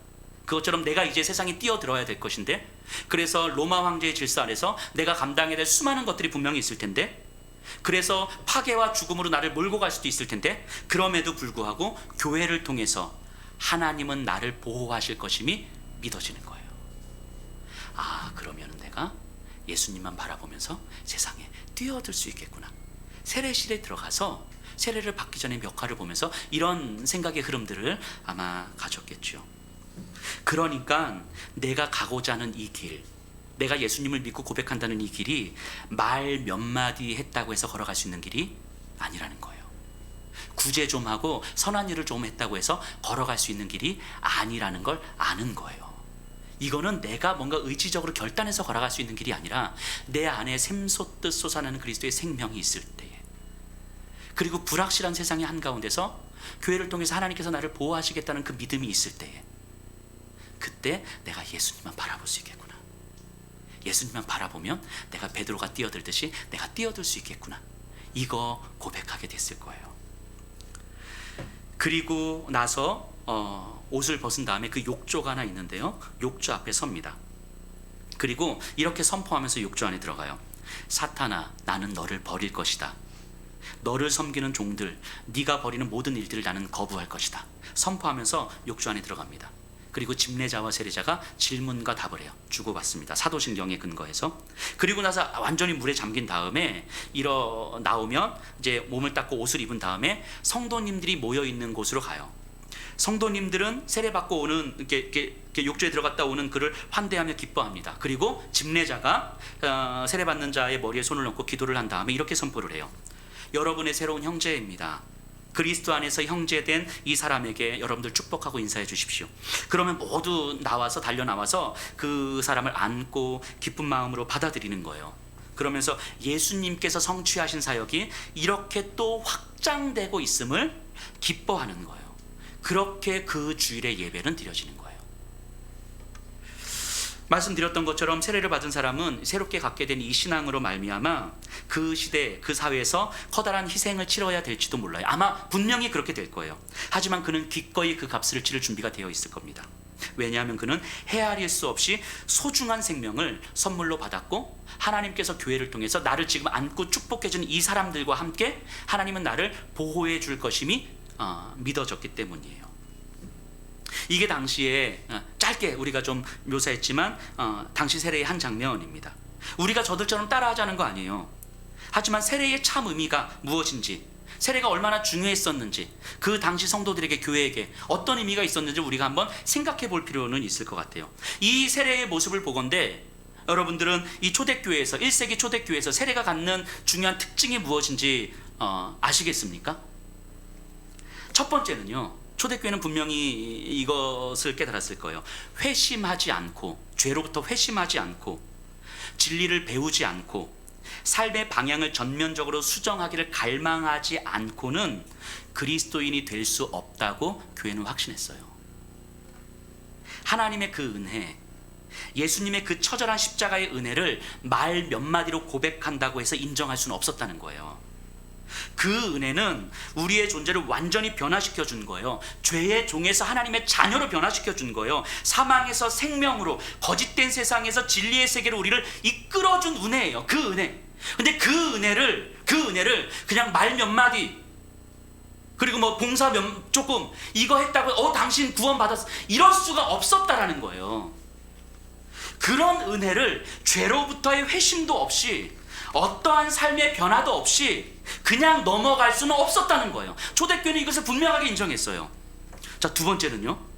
그것처럼 내가 이제 세상에 뛰어들어야 될 것인데, 그래서 로마 황제의 질서 아래서 내가 감당해야 될 수많은 것들이 분명히 있을 텐데, 그래서 파괴와 죽음으로 나를 몰고 갈 수도 있을 텐데, 그럼에도 불구하고 교회를 통해서 하나님은 나를 보호하실 것임이 믿어지는 거예요. 그러면 내가 예수님만 바라보면서 세상에 뛰어들 수 있겠구나. 세례실에 들어가서 세례를 받기 전에 벽화를 보면서 이런 생각의 흐름들을 아마 가졌겠죠. 그러니까 내가 가고자 하는 이 길, 내가 예수님을 믿고 고백한다는 이 길이 말 몇 마디 했다고 해서 걸어갈 수 있는 길이 아니라는 거예요. 구제 좀 하고 선한 일을 좀 했다고 해서 걸어갈 수 있는 길이 아니라는 걸 아는 거예요. 이거는 내가 뭔가 의지적으로 결단해서 걸어갈 수 있는 길이 아니라 내 안에 샘솟듯 솟아나는 그리스도의 생명이 있을 때에, 그리고 불확실한 세상의 한가운데서 교회를 통해서 하나님께서 나를 보호하시겠다는 그 믿음이 있을 때에, 그때 내가 예수님만 바라볼 수 있겠구나. 예수님만 바라보면 내가 베드로가 뛰어들듯이 내가 뛰어들 수 있겠구나. 이거 고백하게 됐을 거예요. 그리고 나서 옷을 벗은 다음에 그 욕조가 하나 있는데요, 욕조 앞에 섭니다. 그리고 이렇게 선포하면서 욕조 안에 들어가요. 사탄아, 나는 너를 버릴 것이다. 너를 섬기는 종들, 네가 벌이는 모든 일들을 나는 거부할 것이다. 선포하면서 욕조 안에 들어갑니다. 그리고 집례자와 세례자가 질문과 답을 해요. 주고받습니다. 사도신경에 근거해서. 그리고 나서 완전히 물에 잠긴 다음에 나오면 이제 몸을 닦고 옷을 입은 다음에 성도님들이 모여 있는 곳으로 가요. 성도님들은 세례받고 오는 이렇게 욕조에 들어갔다 오는 그를 환대하며 기뻐합니다. 그리고 집례자가 세례받는 자의 머리에 손을 얹고 기도를 한 다음에 이렇게 선포를 해요. 여러분의 새로운 형제입니다. 그리스도 안에서 형제된 이 사람에게 여러분들 축복하고 인사해 주십시오. 그러면 모두 달려 나와서 그 사람을 안고 기쁜 마음으로 받아들이는 거예요. 그러면서 예수님께서 성취하신 사역이 이렇게 또 확장되고 있음을 기뻐하는 거예요. 그렇게 그 주일의 예배는 드려지는 거예요. 말씀드렸던 것처럼 세례를 받은 사람은 새롭게 갖게 된 이 신앙으로 말미암아 그 시대, 그 사회에서 커다란 희생을 치러야 될지도 몰라요. 아마 분명히 그렇게 될 거예요. 하지만 그는 기꺼이 그 값을 치를 준비가 되어 있을 겁니다. 왜냐하면 그는 헤아릴 수 없이 소중한 생명을 선물로 받았고, 하나님께서 교회를 통해서 나를 지금 안고 축복해주는 이 사람들과 함께 하나님은 나를 보호해 줄 것임이 믿어졌기 때문이에요. 이게 당시에 짧게 우리가 좀 묘사했지만 당시 세례의 한 장면입니다. 우리가 저들처럼 따라하자는 거 아니에요. 하지만 세례의 참 의미가 무엇인지, 세례가 얼마나 중요했었는지, 그 당시 성도들에게, 교회에게 어떤 의미가 있었는지 우리가 한번 생각해 볼 필요는 있을 것 같아요. 이 세례의 모습을 보건대 여러분들은 이 초대교회에서, 1세기 초대교회에서 세례가 갖는 중요한 특징이 무엇인지 아시겠습니까? 첫 번째는요, 초대교회는 분명히 이것을 깨달았을 거예요. 회심하지 않고, 죄로부터 회심하지 않고, 진리를 배우지 않고, 삶의 방향을 전면적으로 수정하기를 갈망하지 않고는 그리스도인이 될 수 없다고 교회는 확신했어요. 하나님의 그 은혜, 예수님의 그 처절한 십자가의 은혜를 말 몇 마디로 고백한다고 해서 인정할 수는 없었다는 거예요. 그 은혜는 우리의 존재를 완전히 변화시켜 준 거예요. 죄의 종에서 하나님의 자녀로 변화시켜 준 거예요. 사망에서 생명으로, 거짓된 세상에서 진리의 세계로 우리를 이끌어 준 은혜예요. 그 은혜. 근데 그 은혜를 그냥 말 몇 마디, 그리고 뭐 봉사 조금 이거 했다고 당신 구원 받았어, 이럴 수가 없었다라는 거예요. 그런 은혜를 죄로부터의 회심도 없이, 어떠한 삶의 변화도 없이 그냥 넘어갈 수는 없었다는 거예요. 초대교회는 이것을 분명하게 인정했어요. 자, 두 번째는요,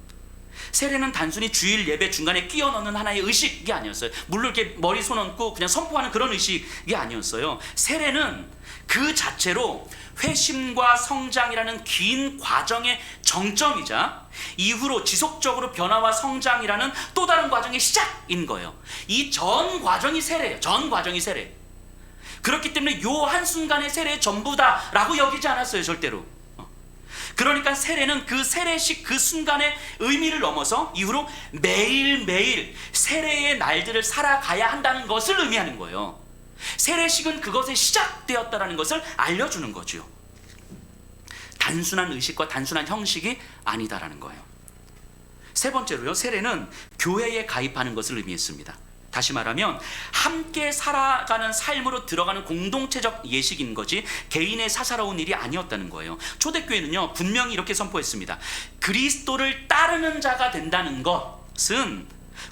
세례는 단순히 주일 예배 중간에 끼워 넣는 하나의 의식이 아니었어요. 물론 이렇게 머리 손 얹고 그냥 선포하는 그런 의식이 아니었어요. 세례는 그 자체로 회심과 성장이라는 긴 과정의 정점이자 이후로 지속적으로 변화와 성장이라는 또 다른 과정의 시작인 거예요. 이 전 과정이 세례예요. 전 과정이 세례. 그렇기 때문에 요 한순간의 세례의 전부다라고 여기지 않았어요. 절대로. 그러니까 세례는 그 세례식 그 순간의 의미를 넘어서 이후로 매일매일 세례의 날들을 살아가야 한다는 것을 의미하는 거예요. 세례식은 그것의 시작되었다는 것을 알려주는 거죠. 단순한 의식과 단순한 형식이 아니다라는 거예요. 세 번째로요, 세례는 교회에 가입하는 것을 의미했습니다. 다시 말하면 함께 살아가는 삶으로 들어가는 공동체적 예식인 거지 개인의 사사로운 일이 아니었다는 거예요. 초대교회는요, 분명히 이렇게 선포했습니다. 그리스도를 따르는 자가 된다는 것은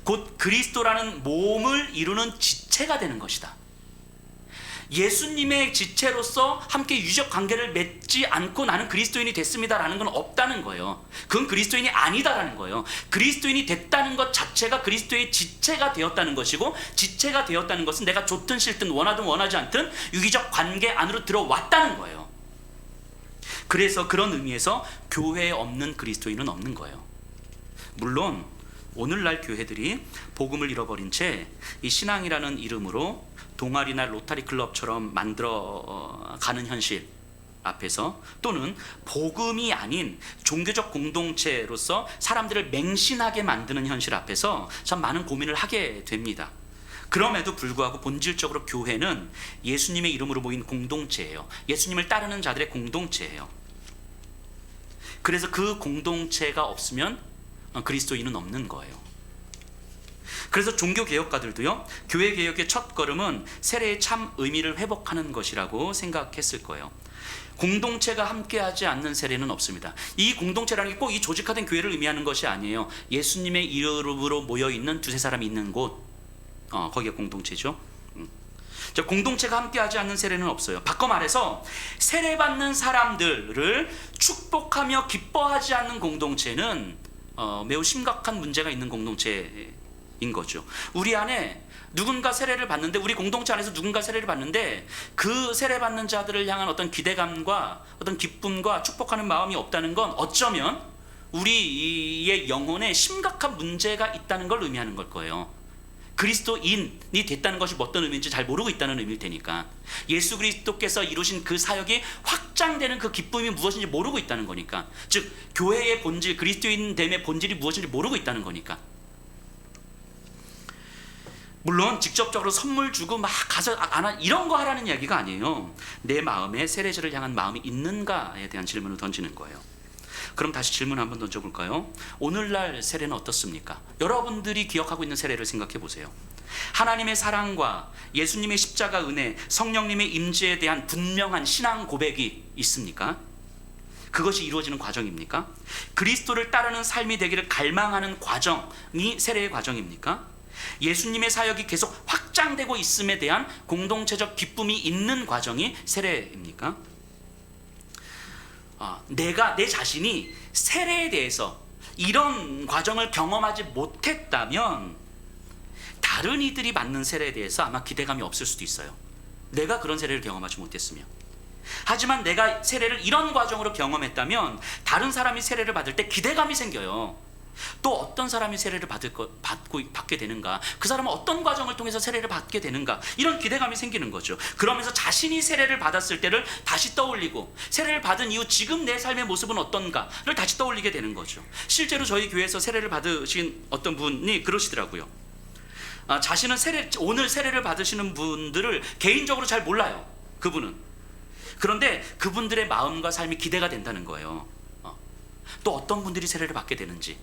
곧 그리스도라는 몸을 이루는 지체가 되는 것이다. 예수님의 지체로서 함께 유적 관계를 맺지 않고 나는 그리스도인이 됐습니다라는 건 없다는 거예요. 그건 그리스도인이 아니다라는 거예요. 그리스도인이 됐다는 것 자체가 그리스도의 지체가 되었다는 것이고, 지체가 되었다는 것은 내가 좋든 싫든 원하든 원하지 않든 유기적 관계 안으로 들어왔다는 거예요. 그래서 그런 의미에서 교회에 없는 그리스도인은 없는 거예요. 물론 오늘날 교회들이 복음을 잃어버린 채 이 신앙이라는 이름으로 동아리나 로타리 클럽처럼 만들어 가는 현실 앞에서, 또는 복음이 아닌 종교적 공동체로서 사람들을 맹신하게 만드는 현실 앞에서 참 많은 고민을 하게 됩니다. 그럼에도 불구하고 본질적으로 교회는 예수님의 이름으로 모인 공동체예요. 예수님을 따르는 자들의 공동체예요. 그래서 그 공동체가 없으면 그리스도인은 없는 거예요. 그래서 종교개혁가들도요, 교회개혁의 첫 걸음은 세례의 참 의미를 회복하는 것이라고 생각했을 거예요. 공동체가 함께하지 않는 세례는 없습니다. 이 공동체라는 게 꼭 이 조직화된 교회를 의미하는 것이 아니에요. 예수님의 이름으로 모여있는 두세 사람이 있는 곳, 거기가 공동체죠. 공동체가 함께하지 않는 세례는 없어요. 바꿔 말해서 세례받는 사람들을 축복하며 기뻐하지 않는 공동체는 매우 심각한 문제가 있는 공동체인 거죠. 우리 안에 누군가 세례를 받는데, 우리 공동체 안에서 누군가 세례를 받는데 그 세례받는 자들을 향한 어떤 기대감과 어떤 기쁨과 축복하는 마음이 없다는 건 어쩌면 우리의 영혼에 심각한 문제가 있다는 걸 의미하는 걸 거예요. 그리스도인이 됐다는 것이 어떤 의미인지 잘 모르고 있다는 의미일 테니까, 예수 그리스도께서 이루신 그 사역이 확장되는 그 기쁨이 무엇인지 모르고 있다는 거니까, 즉 교회의 본질, 그리스도인됨의 본질이 무엇인지 모르고 있다는 거니까. 물론 직접적으로 선물 주고 막 가서 이런 거 하라는 이야기가 아니에요. 내 마음에 세례자를 향한 마음이 있는가에 대한 질문을 던지는 거예요. 그럼 다시 질문 한번 던져볼까요? 오늘날 세례는 어떻습니까? 여러분들이 기억하고 있는 세례를 생각해 보세요. 하나님의 사랑과 예수님의 십자가 은혜, 성령님의 임재에 대한 분명한 신앙 고백이 있습니까? 그것이 이루어지는 과정입니까? 그리스도를 따르는 삶이 되기를 갈망하는 과정이 세례의 과정입니까? 예수님의 사역이 계속 확장되고 있음에 대한 공동체적 기쁨이 있는 과정이 세례입니까? 내가 내 자신이 세례에 대해서 이런 과정을 경험하지 못했다면 다른 이들이 받는 세례에 대해서 아마 기대감이 없을 수도 있어요. 내가 그런 세례를 경험하지 못했으면. 하지만 내가 세례를 이런 과정으로 경험했다면 다른 사람이 세례를 받을 때 기대감이 생겨요. 또 어떤 사람이 세례를 받게 되는가, 그 사람은 어떤 과정을 통해서 세례를 받게 되는가, 이런 기대감이 생기는 거죠. 그러면서 자신이 세례를 받았을 때를 다시 떠올리고, 세례를 받은 이후 지금 내 삶의 모습은 어떤가를 다시 떠올리게 되는 거죠. 실제로 저희 교회에서 세례를 받으신 어떤 분이 그러시더라고요. 자신은 오늘 세례를 받으시는 분들을 개인적으로 잘 몰라요. 그분은. 그런데 그분들의 마음과 삶이 기대가 된다는 거예요. 또 어떤 분들이 세례를 받게 되는지,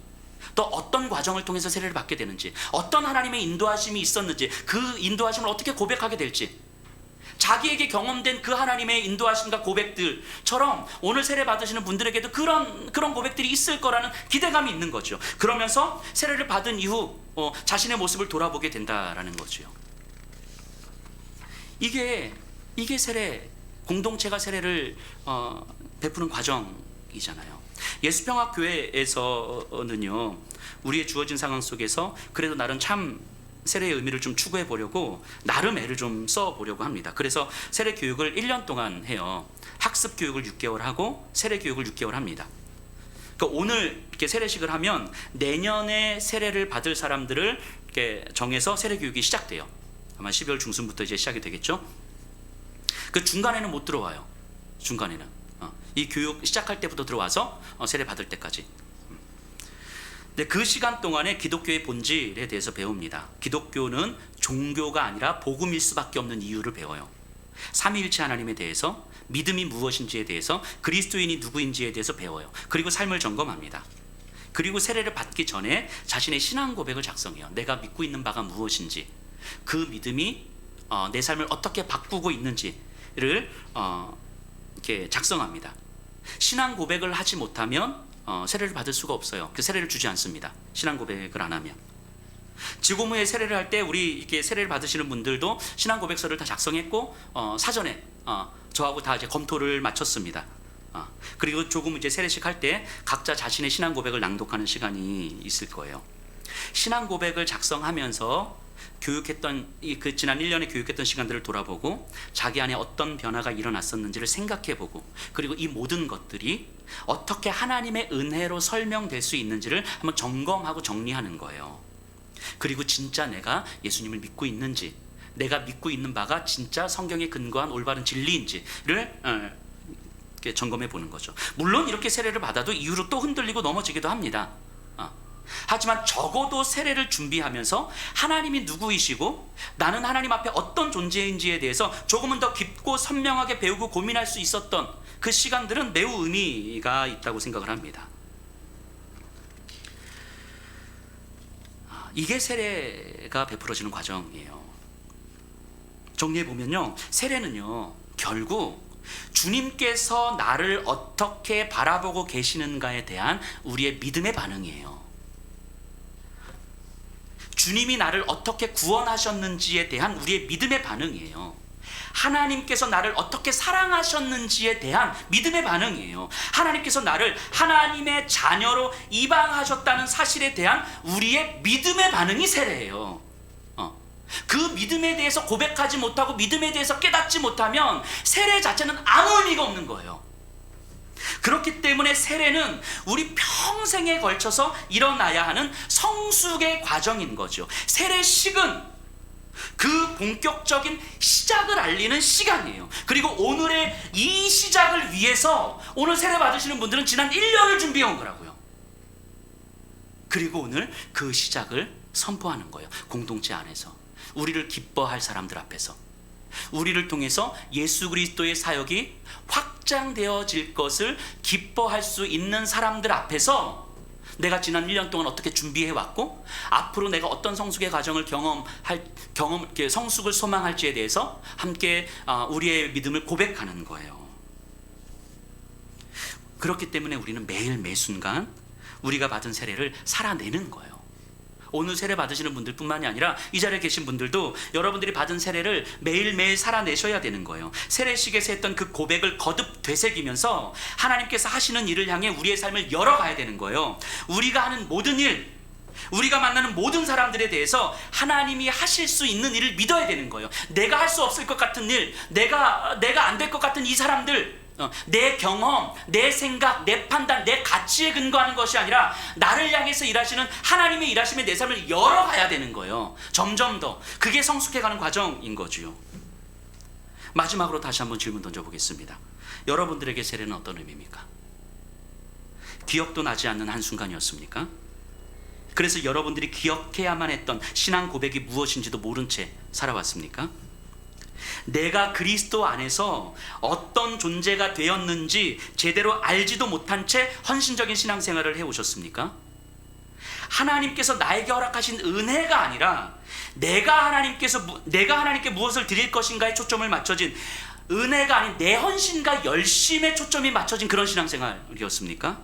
또 어떤 과정을 통해서 세례를 받게 되는지, 어떤 하나님의 인도하심이 있었는지, 그 인도하심을 어떻게 고백하게 될지, 자기에게 경험된 그 하나님의 인도하심과 고백들처럼 오늘 세례 받으시는 분들에게도 그런 고백들이 있을 거라는 기대감이 있는 거죠. 그러면서 세례를 받은 이후 자신의 모습을 돌아보게 된다라는 거죠. 이게 세례, 공동체가 세례를 베푸는 과정이잖아요. 예수평화교회에서는요, 우리의 주어진 상황 속에서 그래도 나름 참 세례의 의미를 좀 추구해 보려고 나름 애를 좀 써 보려고 합니다. 그래서 세례 교육을 1년 동안 해요. 학습 교육을 6개월 하고 세례 교육을 6개월 합니다. 그러니까 오늘 이렇게 세례식을 하면 내년에 세례를 받을 사람들을 이렇게 정해서 세례 교육이 시작돼요. 아마 12월 중순부터 이제 시작이 되겠죠. 그 중간에는 못 들어와요. 중간에는 이 교육 시작할 때부터 들어와서 세례 받을 때까지. 근데 그 시간 동안에 기독교의 본질에 대해서 배웁니다. 기독교는 종교가 아니라 복음일 수밖에 없는 이유를 배워요. 삼위일체 하나님에 대해서, 믿음이 무엇인지에 대해서, 그리스도인이 누구인지에 대해서 배워요. 그리고 삶을 점검합니다. 그리고 세례를 받기 전에 자신의 신앙 고백을 작성해요. 내가 믿고 있는 바가 무엇인지, 그 믿음이 내 삶을 어떻게 바꾸고 있는지를 이렇게 작성합니다. 신앙 고백을 하지 못하면 세례를 받을 수가 없어요. 그 세례를 주지 않습니다. 신앙 고백을 안 하면. 지고무에 세례를 할 때 우리 이렇게 세례를 받으시는 분들도 신앙 고백서를 다 작성했고 사전에 저하고 다 이제 검토를 마쳤습니다. 그리고 조금 이제 세례식 할 때 각자 자신의 신앙 고백을 낭독하는 시간이 있을 거예요. 신앙 고백을 작성하면서 교육했던 그 지난 1년에 교육했던 시간들을 돌아보고 자기 안에 어떤 변화가 일어났었는지를 생각해보고, 그리고 이 모든 것들이 어떻게 하나님의 은혜로 설명될 수 있는지를 한번 점검하고 정리하는 거예요. 그리고 진짜 내가 예수님을 믿고 있는지, 내가 믿고 있는 바가 진짜 성경에 근거한 올바른 진리인지를 이렇게 점검해 보는 거죠. 물론 이렇게 세례를 받아도 이후로 또 흔들리고 넘어지기도 합니다. 하지만 적어도 세례를 준비하면서 하나님이 누구이시고 나는 하나님 앞에 어떤 존재인지에 대해서 조금은 더 깊고 선명하게 배우고 고민할 수 있었던 그 시간들은 매우 의미가 있다고 생각을 합니다. 이게 세례가 베풀어지는 과정이에요. 정리해보면요, 세례는요 결국 주님께서 나를 어떻게 바라보고 계시는가에 대한 우리의 믿음의 반응이에요. 주님이 나를 어떻게 구원하셨는지에 대한 우리의 믿음의 반응이에요. 하나님께서 나를 어떻게 사랑하셨는지에 대한 믿음의 반응이에요. 하나님께서 나를 하나님의 자녀로 입양하셨다는 사실에 대한 우리의 믿음의 반응이 세례예요. 그 믿음에 대해서 고백하지 못하고 믿음에 대해서 깨닫지 못하면 세례 자체는 아무 의미가 없는 거예요. 그렇기 때문에 세례는 우리 평생에 걸쳐서 일어나야 하는 성숙의 과정인 거죠. 세례식은 그 본격적인 시작을 알리는 시간이에요. 그리고 오늘의 이 시작을 위해서 오늘 세례 받으시는 분들은 지난 1년을 준비해 온 거라고요. 그리고 오늘 그 시작을 선포하는 거예요. 공동체 안에서. 우리를 기뻐할 사람들 앞에서, 우리를 통해서 예수 그리스도의 사역이 확장되어질 것을 기뻐할 수 있는 사람들 앞에서 내가 지난 1년 동안 어떻게 준비해 왔고 앞으로 내가 어떤 성숙의 과정을 성숙을 소망할지에 대해서 함께 우리의 믿음을 고백하는 거예요. 그렇기 때문에 우리는 매일 매순간 우리가 받은 세례를 살아내는 거예요. 오늘 세례 받으시는 분들뿐만이 아니라 이 자리에 계신 분들도 여러분들이 받은 세례를 매일매일 살아내셔야 되는 거예요. 세례식에서 했던 그 고백을 거듭 되새기면서 하나님께서 하시는 일을 향해 우리의 삶을 열어가야 되는 거예요. 우리가 하는 모든 일, 우리가 만나는 모든 사람들에 대해서 하나님이 하실 수 있는 일을 믿어야 되는 거예요. 내가 할 수 없을 것 같은 일, 내가 안 될 것 같은 이 사람들, 내 경험, 내 생각, 내 판단, 내 가치에 근거하는 것이 아니라 나를 향해서 일하시는 하나님의 일하심에 내 삶을 열어가야 되는 거예요. 점점 더. 그게 성숙해가는 과정인 거지요. 마지막으로 다시 한번 질문 던져보겠습니다. 여러분들에게 세례는 어떤 의미입니까? 기억도 나지 않는 한순간이었습니까? 그래서 여러분들이 기억해야만 했던 신앙 고백이 무엇인지도 모른 채 살아왔습니까? 내가 그리스도 안에서 어떤 존재가 되었는지 제대로 알지도 못한 채 헌신적인 신앙생활을 해오셨습니까? 하나님께서 나에게 허락하신 은혜가 아니라 내가 하나님께 무엇을 드릴 것인가에 초점을 맞춰진, 은혜가 아닌 내 헌신과 열심에 초점이 맞춰진 그런 신앙생활이었습니까?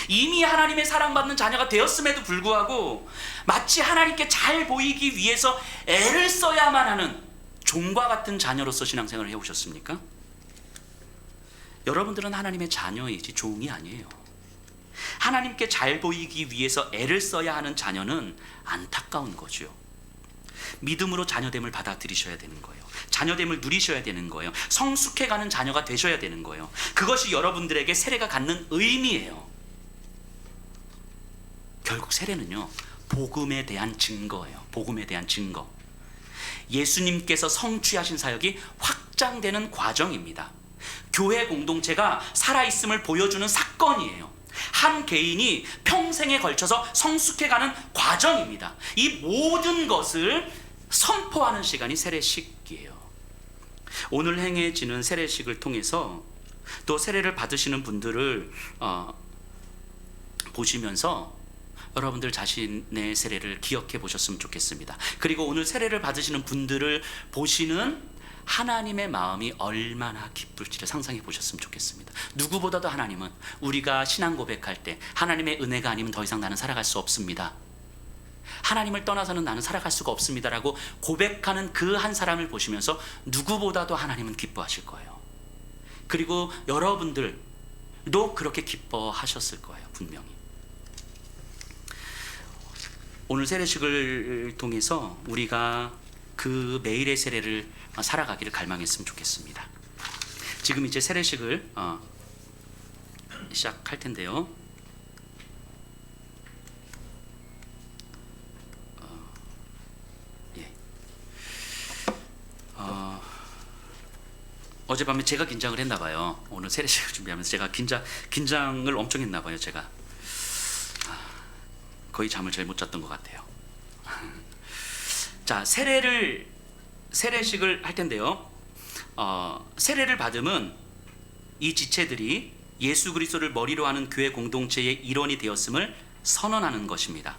이미 하나님의 사랑받는 자녀가 되었음에도 불구하고 마치 하나님께 잘 보이기 위해서 애를 써야만 하는 종과 같은 자녀로서 신앙생활을 해오셨습니까? 여러분들은 하나님의 자녀이지 종이 아니에요. 하나님께 잘 보이기 위해서 애를 써야 하는 자녀는 안타까운 거죠. 믿음으로 자녀됨을 받아들이셔야 되는 거예요. 자녀됨을 누리셔야 되는 거예요. 성숙해가는 자녀가 되셔야 되는 거예요. 그것이 여러분들에게 세례가 갖는 의미예요. 결국 세례는요, 복음에 대한 증거예요. 복음에 대한 증거. 예수님께서 성취하신 사역이 확장되는 과정입니다. 교회 공동체가 살아있음을 보여주는 사건이에요. 한 개인이 평생에 걸쳐서 성숙해가는 과정입니다. 이 모든 것을 선포하는 시간이 세례식이에요. 오늘 행해지는 세례식을 통해서 또 세례를 받으시는 분들을 보시면서 여러분들 자신의 세례를 기억해 보셨으면 좋겠습니다. 그리고 오늘 세례를 받으시는 분들을 보시는 하나님의 마음이 얼마나 기쁠지를 상상해 보셨으면 좋겠습니다. 누구보다도 하나님은 우리가 신앙 고백할 때 하나님의 은혜가 아니면 더 이상 나는 살아갈 수 없습니다, 하나님을 떠나서는 나는 살아갈 수가 없습니다라고 고백하는 그 한 사람을 보시면서 누구보다도 하나님은 기뻐하실 거예요. 그리고 여러분들도 그렇게 기뻐하셨을 거예요. 분명히. 오늘 세례식을 통해서 우리가 그 매일의 세례를 살아가기를 갈망했으면 좋겠습니다. 지금 이제 세례식을 시작할 텐데요. 어젯밤에 제가 긴장을 했나 봐요. 오늘 세례식을 준비하면서 제가 긴장을 엄청 했나 봐요. 제가 거의 잠을 잘 못 잤던 것 같아요. 자, 세례식을 할 텐데요. 세례를 받으면 이 지체들이 예수 그리스도를 머리로 하는 교회 공동체의 일원이 되었음을 선언하는 것입니다.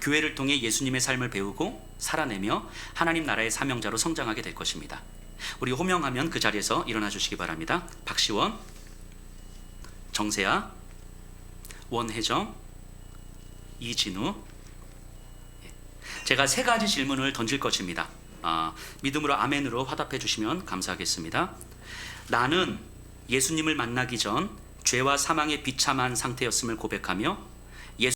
교회를 통해 예수님의 삶을 배우고 살아내며 하나님 나라의 사명자로 성장하게 될 것입니다. 우리 호명하면 그 자리에서 일어나 주시기 바랍니다. 박시원, 정세아, 원혜정, 이진우. 제가 3가지 질문을 던질 것입니다. 믿음으로 아멘으로 화답해 주시면 감사하겠습니다. 나는 예수님을 만나기 전 죄와 사망에 비참한 상태였음을 고백하며